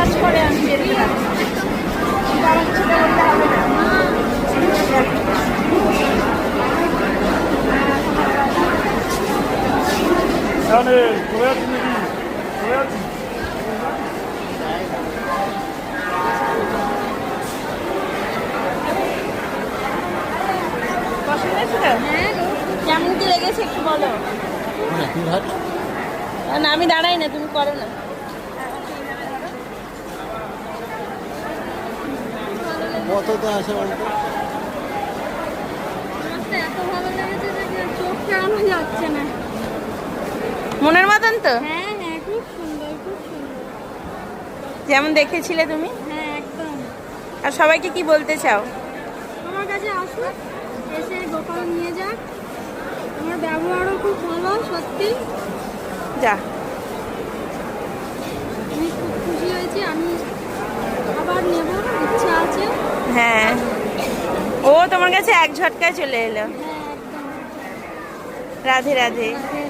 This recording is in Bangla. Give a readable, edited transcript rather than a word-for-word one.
কাজ করে আমি বেরোতে পারি না। কিন্তু আমাকে সেটা বলতে হবে না। হ্যাঁ, কেমন কি লেগেছে একটু বলো। না আমি দাঁড়াই না, তুমি করো না। কততে আসে অল্প এত ভালো লেগেছে যে চোখ ফেরানো যাচ্ছে না। মনের মতন তো, হ্যাঁ হ্যাঁ, খুব সুন্দর খুব সুন্দর। যেমন দেখেছিলে তুমি। হ্যাঁ একদম। আর সবাইকে কি বলতে চাও? আমার কাছে আসুক, এসে গোপাল নিয়ে যাক। আমার ব্যবহারও খুব ভালো, সত্যি। যা, আমি খুব খুশি হয়েছি। আমি আবার নেব, ইচ্ছা আছে। হ্যাঁ ও তোমার কাছে এক ঝটকায় চলে এলো। হ্যাঁ একদম। রাধে রাধে। রাধে